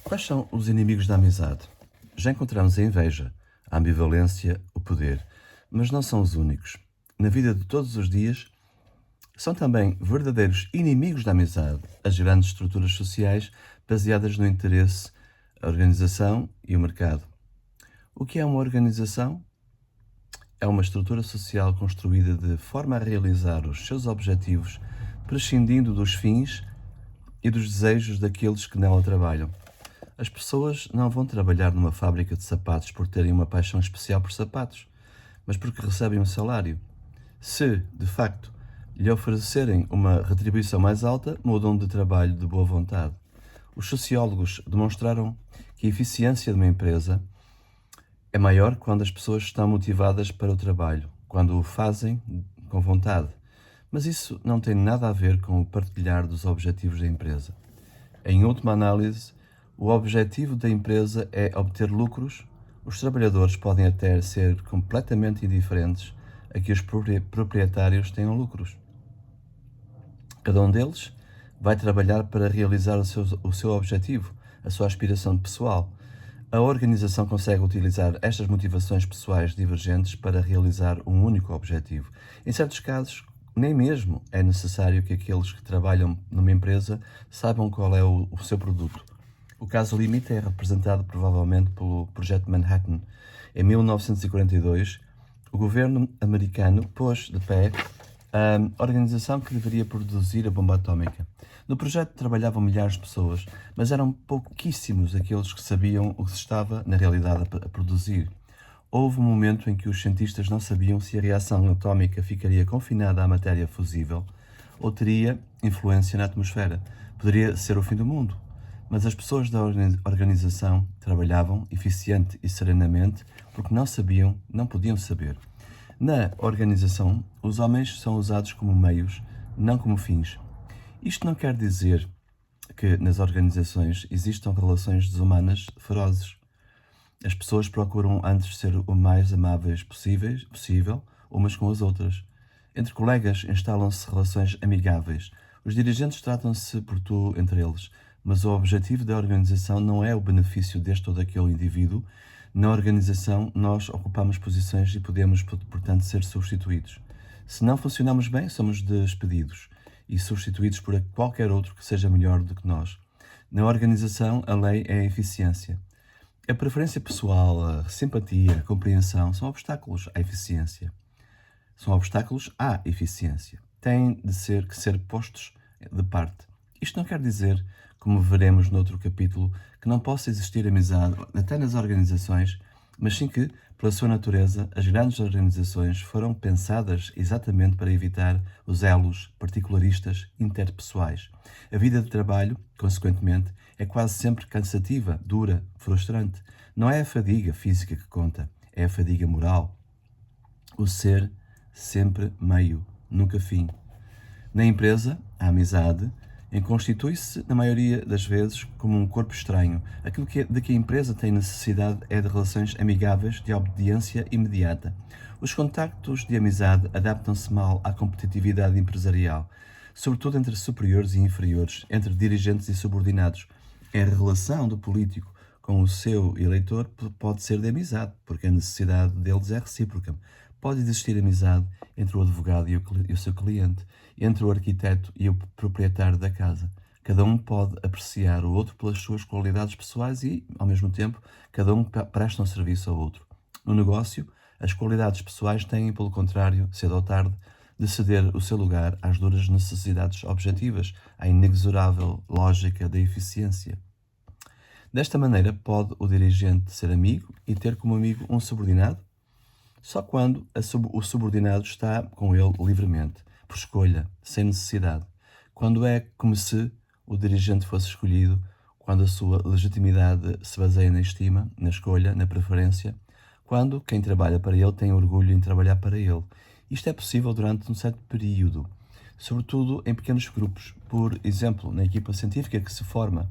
Quais são os inimigos da amizade? Já encontramos a inveja, a ambivalência, o poder, mas não são os únicos. Na vida de todos os dias, são também verdadeiros inimigos da amizade as grandes estruturas sociais baseadas no interesse, a organização e o mercado. O que é uma organização? É uma estrutura social construída de forma a realizar os seus objetivos, prescindindo dos fins e dos desejos daqueles que nela trabalham. As pessoas não vão trabalhar numa fábrica de sapatos por terem uma paixão especial por sapatos, mas porque recebem um salário. Se, de facto, lhe oferecerem uma retribuição mais alta, mudam de trabalho de boa vontade. Os sociólogos demonstraram que a eficiência de uma empresa é maior quando as pessoas estão motivadas para o trabalho, quando o fazem com vontade. Mas isso não tem nada a ver com o partilhar dos objetivos da empresa. Em última análise, o objetivo da empresa é obter lucros. Os trabalhadores podem até ser completamente indiferentes a que os proprietários tenham lucros. Cada um deles vai trabalhar para realizar o seu objetivo, a sua aspiração pessoal. A organização consegue utilizar estas motivações pessoais divergentes para realizar um único objetivo. Em certos casos, nem mesmo é necessário que aqueles que trabalham numa empresa saibam qual é o seu produto. O caso limite é representado provavelmente pelo Projeto Manhattan. Em 1942, o governo americano pôs de pé a organização que deveria produzir a bomba atómica. No projeto trabalhavam milhares de pessoas, mas eram pouquíssimos aqueles que sabiam o que se estava, na realidade, a produzir. Houve um momento em que os cientistas não sabiam se a reação atómica ficaria confinada à matéria fusível ou teria influência na atmosfera. Poderia ser o fim do mundo. Mas as pessoas da organização trabalhavam eficiente e serenamente porque não sabiam, não podiam saber. Na organização, os homens são usados como meios, não como fins. Isto não quer dizer que nas organizações existam relações desumanas ferozes. As pessoas procuram antes ser o mais amáveis possível umas com as outras. Entre colegas instalam-se relações amigáveis. Os dirigentes tratam-se por tu entre eles, mas o objetivo da organização não é o benefício deste ou daquele indivíduo. Na organização, nós ocupamos posições e podemos, portanto, ser substituídos. Se não funcionamos bem, somos despedidos e substituídos por qualquer outro que seja melhor do que nós. Na organização, a lei é a eficiência. A preferência pessoal, a simpatia, a compreensão são obstáculos à eficiência. São obstáculos à eficiência. Têm de ser postos de parte. Isto não quer dizer, como veremos noutro capítulo, que não possa existir amizade até nas organizações, mas sim que, pela sua natureza, as grandes organizações foram pensadas exatamente para evitar os elos particularistas interpessoais. A vida de trabalho, consequentemente, é quase sempre cansativa, dura, frustrante. Não é a fadiga física que conta, é a fadiga moral. O ser sempre meio, nunca fim. Na empresa, a amizade constitui-se, na maioria das vezes, como um corpo estranho. Aquilo de que a empresa tem necessidade é de relações amigáveis, de obediência imediata. Os contactos de amizade adaptam-se mal à competitividade empresarial, sobretudo entre superiores e inferiores, entre dirigentes e subordinados. A relação do político com o seu eleitor pode ser de amizade, porque a necessidade deles é recíproca. Pode existir amizade entre o advogado e o seu cliente, entre o arquiteto e o proprietário da casa. Cada um pode apreciar o outro pelas suas qualidades pessoais e, ao mesmo tempo, cada um presta um serviço ao outro. No negócio, as qualidades pessoais têm, pelo contrário, cedo ou tarde, de ceder o seu lugar às duras necessidades objetivas, à inexorável lógica da eficiência. Desta maneira, pode o dirigente ser amigo e ter como amigo um subordinado? Só quando o subordinado está com ele livremente, por escolha, sem necessidade. Quando é como se o dirigente fosse escolhido, quando a sua legitimidade se baseia na estima, na escolha, na preferência, quando quem trabalha para ele tem orgulho em trabalhar para ele. Isto é possível durante um certo período, sobretudo em pequenos grupos. Por exemplo, na equipa científica que se forma.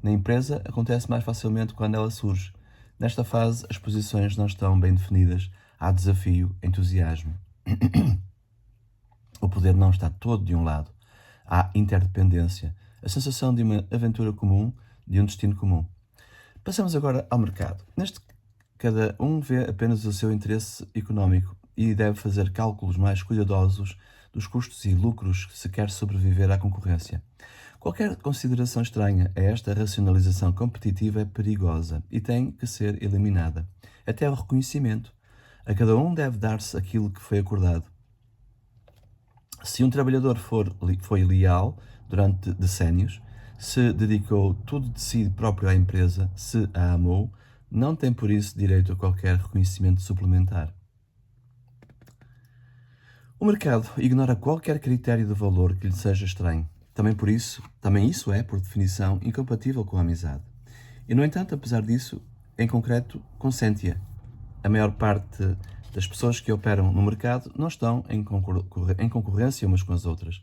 Na empresa, acontece mais facilmente quando ela surge. Nesta fase, as posições não estão bem definidas. Há desafio, entusiasmo. O poder não está todo de um lado. Há interdependência, a sensação de uma aventura comum, de um destino comum. Passamos agora ao mercado. Neste, cada um vê apenas o seu interesse económico e deve fazer cálculos mais cuidadosos dos custos e lucros se quer sobreviver à concorrência. Qualquer consideração estranha a esta racionalização competitiva é perigosa e tem que ser eliminada. Até o reconhecimento. A cada um deve dar-se aquilo que foi acordado. Se um trabalhador foi leal durante decénios, se dedicou tudo de si próprio à empresa, se a amou, não tem por isso direito a qualquer reconhecimento suplementar. O mercado ignora qualquer critério de valor que lhe seja estranho. Também isso é, por definição, incompatível com a amizade. E, no entanto, apesar disso, em concreto, consente-a. A maior parte das pessoas que operam no mercado não estão em concorrência umas com as outras.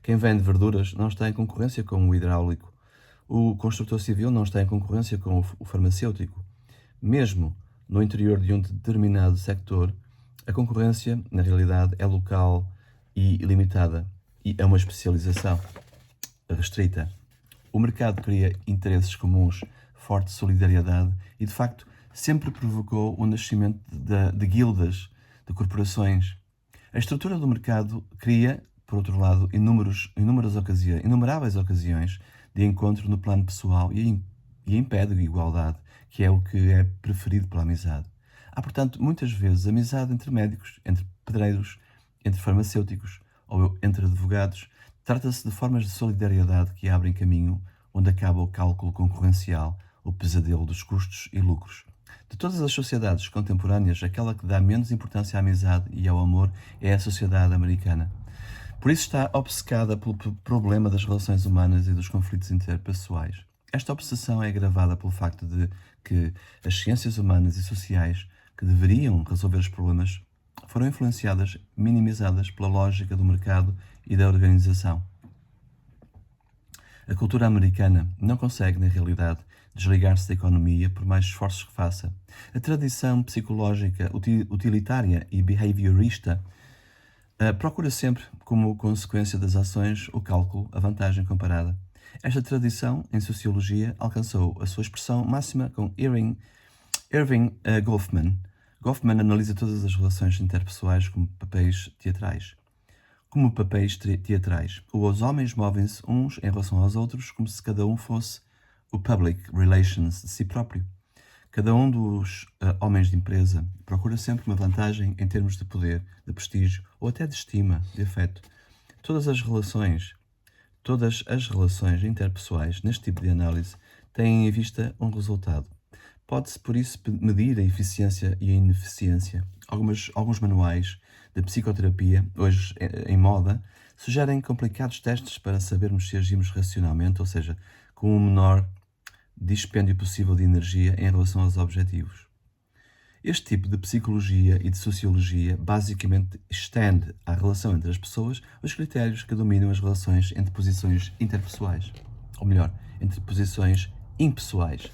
Quem vende verduras não está em concorrência com o hidráulico. O construtor civil não está em concorrência com o farmacêutico. Mesmo no interior de um determinado sector, a concorrência, na realidade, é local e limitada e é uma especialização restrita. O mercado cria interesses comuns, forte solidariedade e, de facto, sempre provocou o nascimento de guildas, de corporações. A estrutura do mercado cria, por outro lado, inumeráveis ocasiões de encontro no plano pessoal e impede a igualdade, que é o que é preferido pela amizade. Há, portanto, muitas vezes amizade entre médicos, entre pedreiros, entre farmacêuticos ou entre advogados. Trata-se de formas de solidariedade que abrem caminho onde acaba o cálculo concorrencial, o pesadelo dos custos e lucros. De todas as sociedades contemporâneas, aquela que dá menos importância à amizade e ao amor é a sociedade americana. Por isso está obcecada pelo problema das relações humanas e dos conflitos interpessoais. Esta obsessão é agravada pelo facto de que as ciências humanas e sociais, que deveriam resolver os problemas, foram influenciadas, minimizadas pela lógica do mercado e da organização. A cultura americana não consegue, na realidade, desligar-se da economia por mais esforços que faça. A tradição psicológica utilitária e behaviorista procura sempre, como consequência das ações, o cálculo, a vantagem comparada. Esta tradição, em sociologia, alcançou a sua expressão máxima com Irving Goffman. Goffman analisa todas as relações interpessoais como papéis teatrais. Os homens movem-se uns em relação aos outros como se cada um fosse o public relations de si próprio. Cada um dos homens de empresa procura sempre uma vantagem em termos de poder, de prestígio ou até de estima, de afeto. Todas as relações interpessoais neste tipo de análise têm em vista um resultado. Pode-se, por isso, medir a eficiência e a ineficiência. Alguns manuais de psicoterapia, hoje em moda, sugerem complicados testes para sabermos se agimos racionalmente, ou seja, com o menor dispêndio possível de energia em relação aos objetivos. Este tipo de psicologia e de sociologia basicamente estende à relação entre as pessoas os critérios que dominam as relações entre posições interpessoais, ou melhor, entre posições impessoais.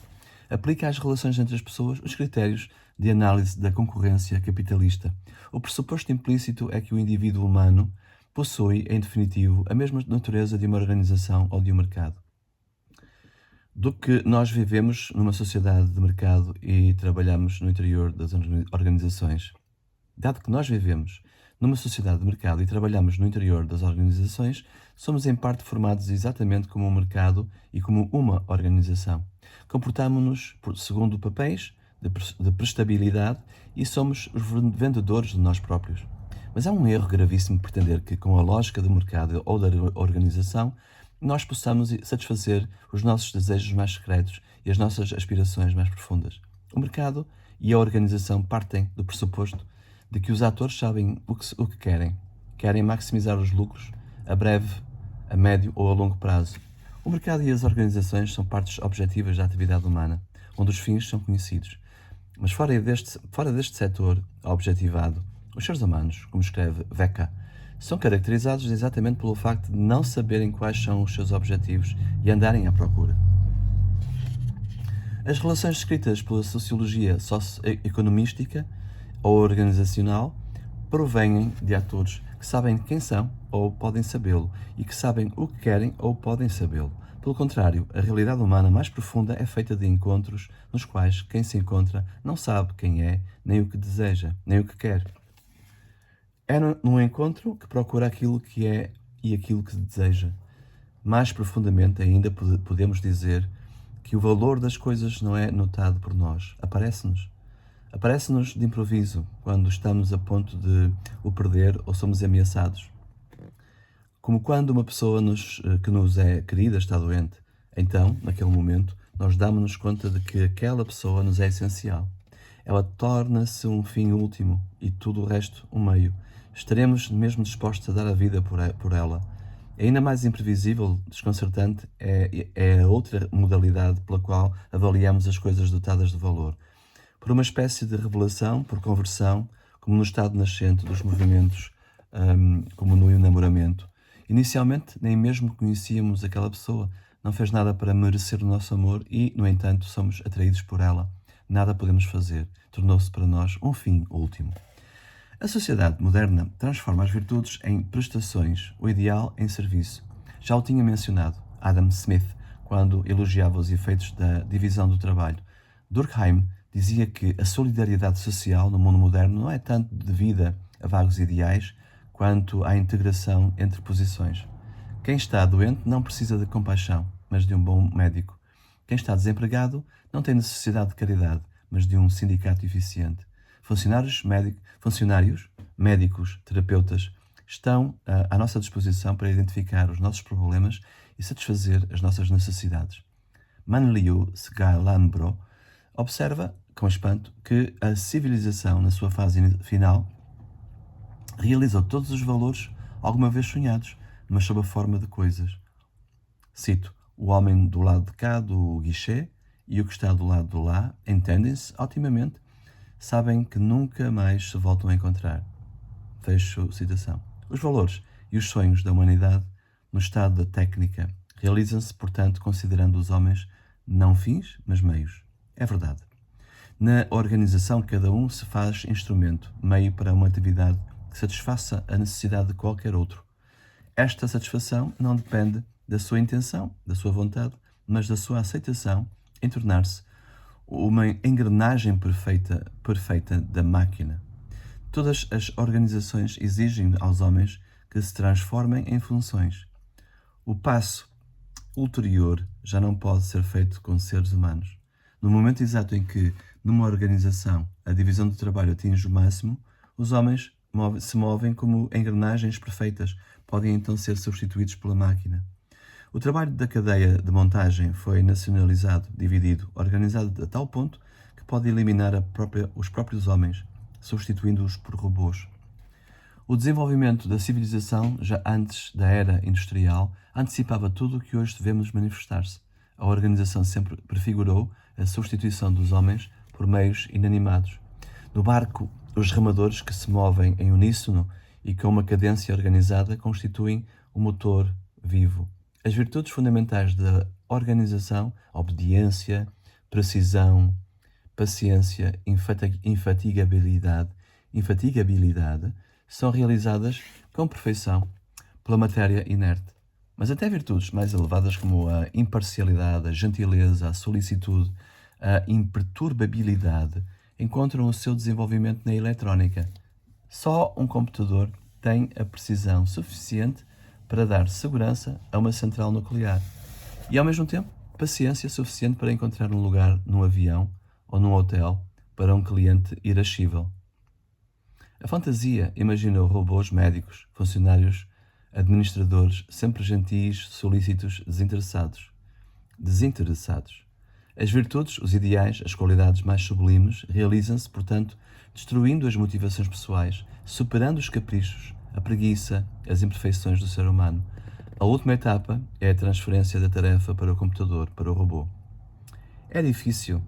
Aplica às relações entre as pessoas os critérios de análise da concorrência capitalista. O pressuposto implícito é que o indivíduo humano possui, em definitivo, a mesma natureza de uma organização ou de um mercado. Do que nós vivemos numa sociedade de mercado e trabalhamos no interior das organizações. Dado que nós vivemos numa sociedade de mercado e trabalhamos no interior das organizações, somos em parte formados exatamente como um mercado e como uma organização. Comportamo-nos segundo papéis de prestabilidade e somos os vendedores de nós próprios. Mas há um erro gravíssimo pretender que, com a lógica do mercado ou da organização, nós possamos satisfazer os nossos desejos mais secretos e as nossas aspirações mais profundas. O mercado e a organização partem do pressuposto de que os atores sabem o que querem. Querem maximizar os lucros a breve, a médio ou a longo prazo. O mercado e as organizações são partes objetivas da atividade humana, onde os fins são conhecidos. Mas fora deste setor objetivado, os seres humanos, como escreve Vecca, são caracterizados exatamente pelo facto de não saberem quais são os seus objetivos e andarem à procura. As relações descritas pela sociologia socioeconomística ou organizacional provêm de atores que sabem quem são ou podem sabê-lo e que sabem o que querem ou podem sabê-lo. Pelo contrário, a realidade humana mais profunda é feita de encontros nos quais quem se encontra não sabe quem é, nem o que deseja, nem o que quer. É num encontro que procura aquilo que é e aquilo que deseja. Mais profundamente ainda podemos dizer que o valor das coisas não é notado por nós, aparece-nos. Aparece-nos de improviso, quando estamos a ponto de o perder ou somos ameaçados. Como quando uma pessoa que nos é querida está doente. Então, naquele momento, nós damos-nos conta de que aquela pessoa nos é essencial. Ela torna-se um fim último e tudo o resto um meio. Estaremos mesmo dispostos a dar a vida por ela. Ainda mais imprevisível, desconcertante, é a outra modalidade pela qual avaliamos as coisas dotadas de valor. Por uma espécie de revelação, por conversão, como no estado nascente dos movimentos, como no enamoramento. Inicialmente, nem mesmo conhecíamos aquela pessoa, não fez nada para merecer o nosso amor e, no entanto, somos atraídos por ela. Nada podemos fazer. Tornou-se para nós um fim último. A sociedade moderna transforma as virtudes em prestações, o ideal em serviço. Já o tinha mencionado Adam Smith, quando elogiava os efeitos da divisão do trabalho. Durkheim dizia que a solidariedade social no mundo moderno não é tanto devida a vagos ideais, quanto à integração entre posições. Quem está doente não precisa de compaixão, mas de um bom médico. Quem está desempregado não tem necessidade de caridade, mas de um sindicato eficiente. Funcionários, médicos, terapeutas estão à nossa disposição para identificar os nossos problemas e satisfazer as nossas necessidades. Manliu Sgalambro observa, com espanto, que a civilização, na sua fase final, realizou todos os valores alguma vez sonhados, mas sob a forma de coisas. Cito: o homem do lado de cá do guichê e o que está do lado de lá entendem-se otimamente, sabem que nunca mais se voltam a encontrar. Fecho citação. Os valores e os sonhos da humanidade no estado da técnica realizam-se, portanto, considerando os homens não fins, mas meios. É verdade. Na organização, cada um se faz instrumento, meio para uma atividade que satisfaça a necessidade de qualquer outro. Esta satisfação não depende da sua intenção, da sua vontade, mas da sua aceitação em tornar-se uma engrenagem perfeita da máquina. Todas as organizações exigem aos homens que se transformem em funções. O passo ulterior já não pode ser feito com seres humanos. No momento exato em que, numa organização, a divisão do trabalho atinge o máximo, os homens se movem como engrenagens perfeitas, podem então ser substituídos pela máquina. O trabalho da cadeia de montagem foi nacionalizado, dividido, organizado a tal ponto que pode eliminar os próprios homens, substituindo-os por robôs. O desenvolvimento da civilização, já antes da era industrial, antecipava tudo o que hoje devemos manifestar-se. A organização sempre prefigurou a substituição dos homens por meios inanimados. No barco, os remadores que se movem em uníssono e com uma cadência organizada constituem o motor vivo. As virtudes fundamentais da organização, obediência, precisão, paciência, infatigabilidade, são realizadas com perfeição pela matéria inerte. Mas até virtudes mais elevadas como a imparcialidade, a gentileza, a solicitude, a imperturbabilidade encontram o seu desenvolvimento na eletrónica. Só um computador tem a precisão suficiente para dar segurança a uma central nuclear e, ao mesmo tempo, paciência suficiente para encontrar um lugar num avião ou num hotel para um cliente irascível. A fantasia imaginou robôs médicos, funcionários, administradores, sempre gentis, solícitos, desinteressados. As virtudes, os ideais, as qualidades mais sublimes realizam-se, portanto, destruindo as motivações pessoais, superando os caprichos, a preguiça, as imperfeições do ser humano. A última etapa é a transferência da tarefa para o computador, para o robô. É difícil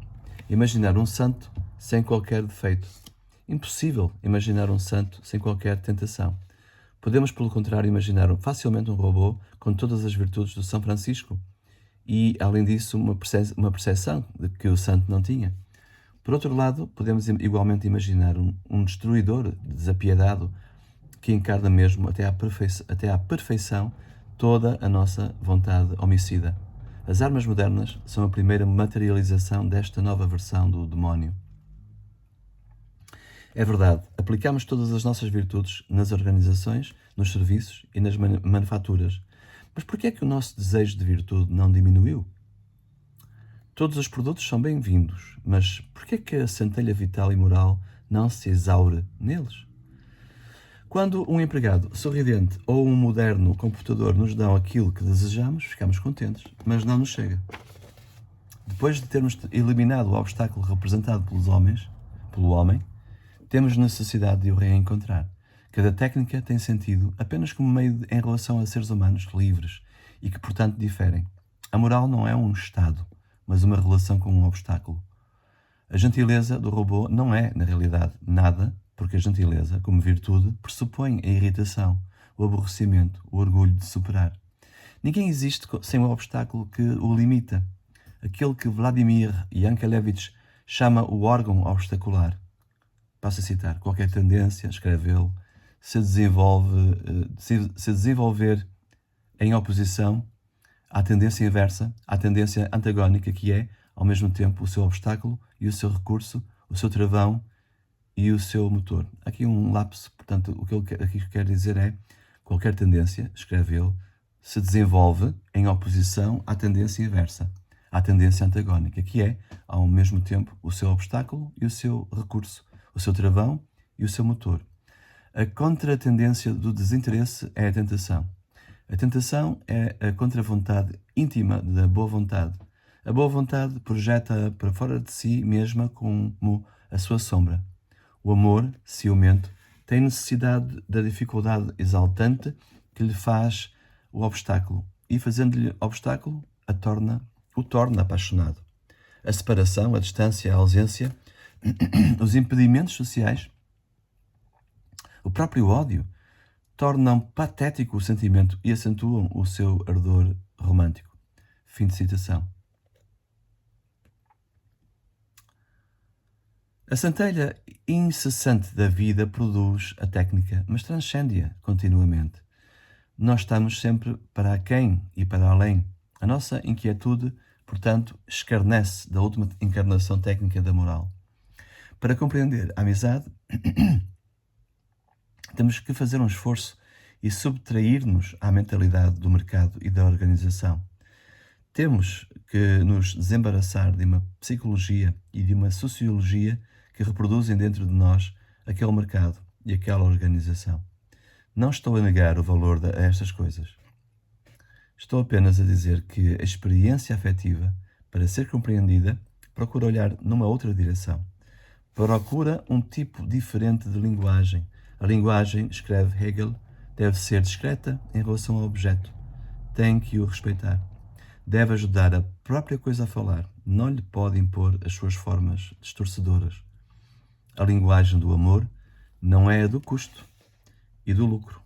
imaginar um santo sem qualquer defeito. Impossível imaginar um santo sem qualquer tentação. Podemos, pelo contrário, imaginar facilmente um robô com todas as virtudes do São Francisco e, além disso, uma percepção de que o santo não tinha. Por outro lado, podemos igualmente imaginar um destruidor desapiedado que encarna mesmo até à perfeição toda a nossa vontade homicida. As armas modernas são a primeira materialização desta nova versão do demónio. É verdade, aplicamos todas as nossas virtudes nas organizações, nos serviços e nas manufaturas. Mas por que é que o nosso desejo de virtude não diminuiu? Todos os produtos são bem-vindos, mas por que é que a centelha vital e moral não se exaure neles? Quando um empregado sorridente ou um moderno computador nos dão aquilo que desejamos, ficamos contentes, mas não nos chega. Depois de termos eliminado o obstáculo representado pelo homem, temos necessidade de o reencontrar. Cada técnica tem sentido apenas como meio em relação a seres humanos livres e que, portanto, diferem. A moral não é um estado, mas uma relação com um obstáculo. A gentileza do robô não é, na realidade, nada, porque a gentileza, como virtude, pressupõe a irritação, o aborrecimento, o orgulho de superar. Ninguém existe sem um obstáculo que o limita, aquele que Vladimir Yankelevich chama o órgão obstacular. Passo a citar: qualquer tendência, escreve ele, se desenvolver em oposição à tendência inversa, à tendência antagónica, que é, ao mesmo tempo, o seu obstáculo e o seu recurso, o seu travão e o seu motor. Aqui um lapso, portanto, o que ele aqui quer dizer é: qualquer tendência, escreve ele, se desenvolve em oposição à tendência inversa, à tendência antagónica, que é, ao mesmo tempo, o seu obstáculo e o seu recurso, o seu travão e o seu motor. A contratendência do desinteresse é a tentação. A tentação é a contravontade íntima da boa vontade. A boa vontade projeta para fora de si mesma como a sua sombra. O amor, ciumento, tem necessidade da dificuldade exaltante que lhe faz o obstáculo, e fazendo-lhe obstáculo, o torna apaixonado. A separação, a distância, a ausência, os impedimentos sociais, o próprio ódio, tornam patético o sentimento e acentuam o seu ardor romântico. Fim de citação. A centelha incessante da vida produz a técnica, mas transcende-a continuamente. Nós estamos sempre para aquém e para além. A nossa inquietude, portanto, escarnece da última encarnação técnica da moral. Para compreender a amizade, temos que fazer um esforço e subtrair-nos à mentalidade do mercado e da organização. Temos que nos desembaraçar de uma psicologia e de uma sociologia que reproduzem dentro de nós aquele mercado e aquela organização. Não estou a negar o valor a estas coisas. Estou apenas a dizer que a experiência afetiva, para ser compreendida, procura olhar numa outra direção. Procura um tipo diferente de linguagem. A linguagem, escreve Hegel, deve ser discreta em relação ao objeto. Tem que o respeitar. Deve ajudar a própria coisa a falar. Não lhe pode impor as suas formas distorcedoras. A linguagem do amor não é a do custo e do lucro.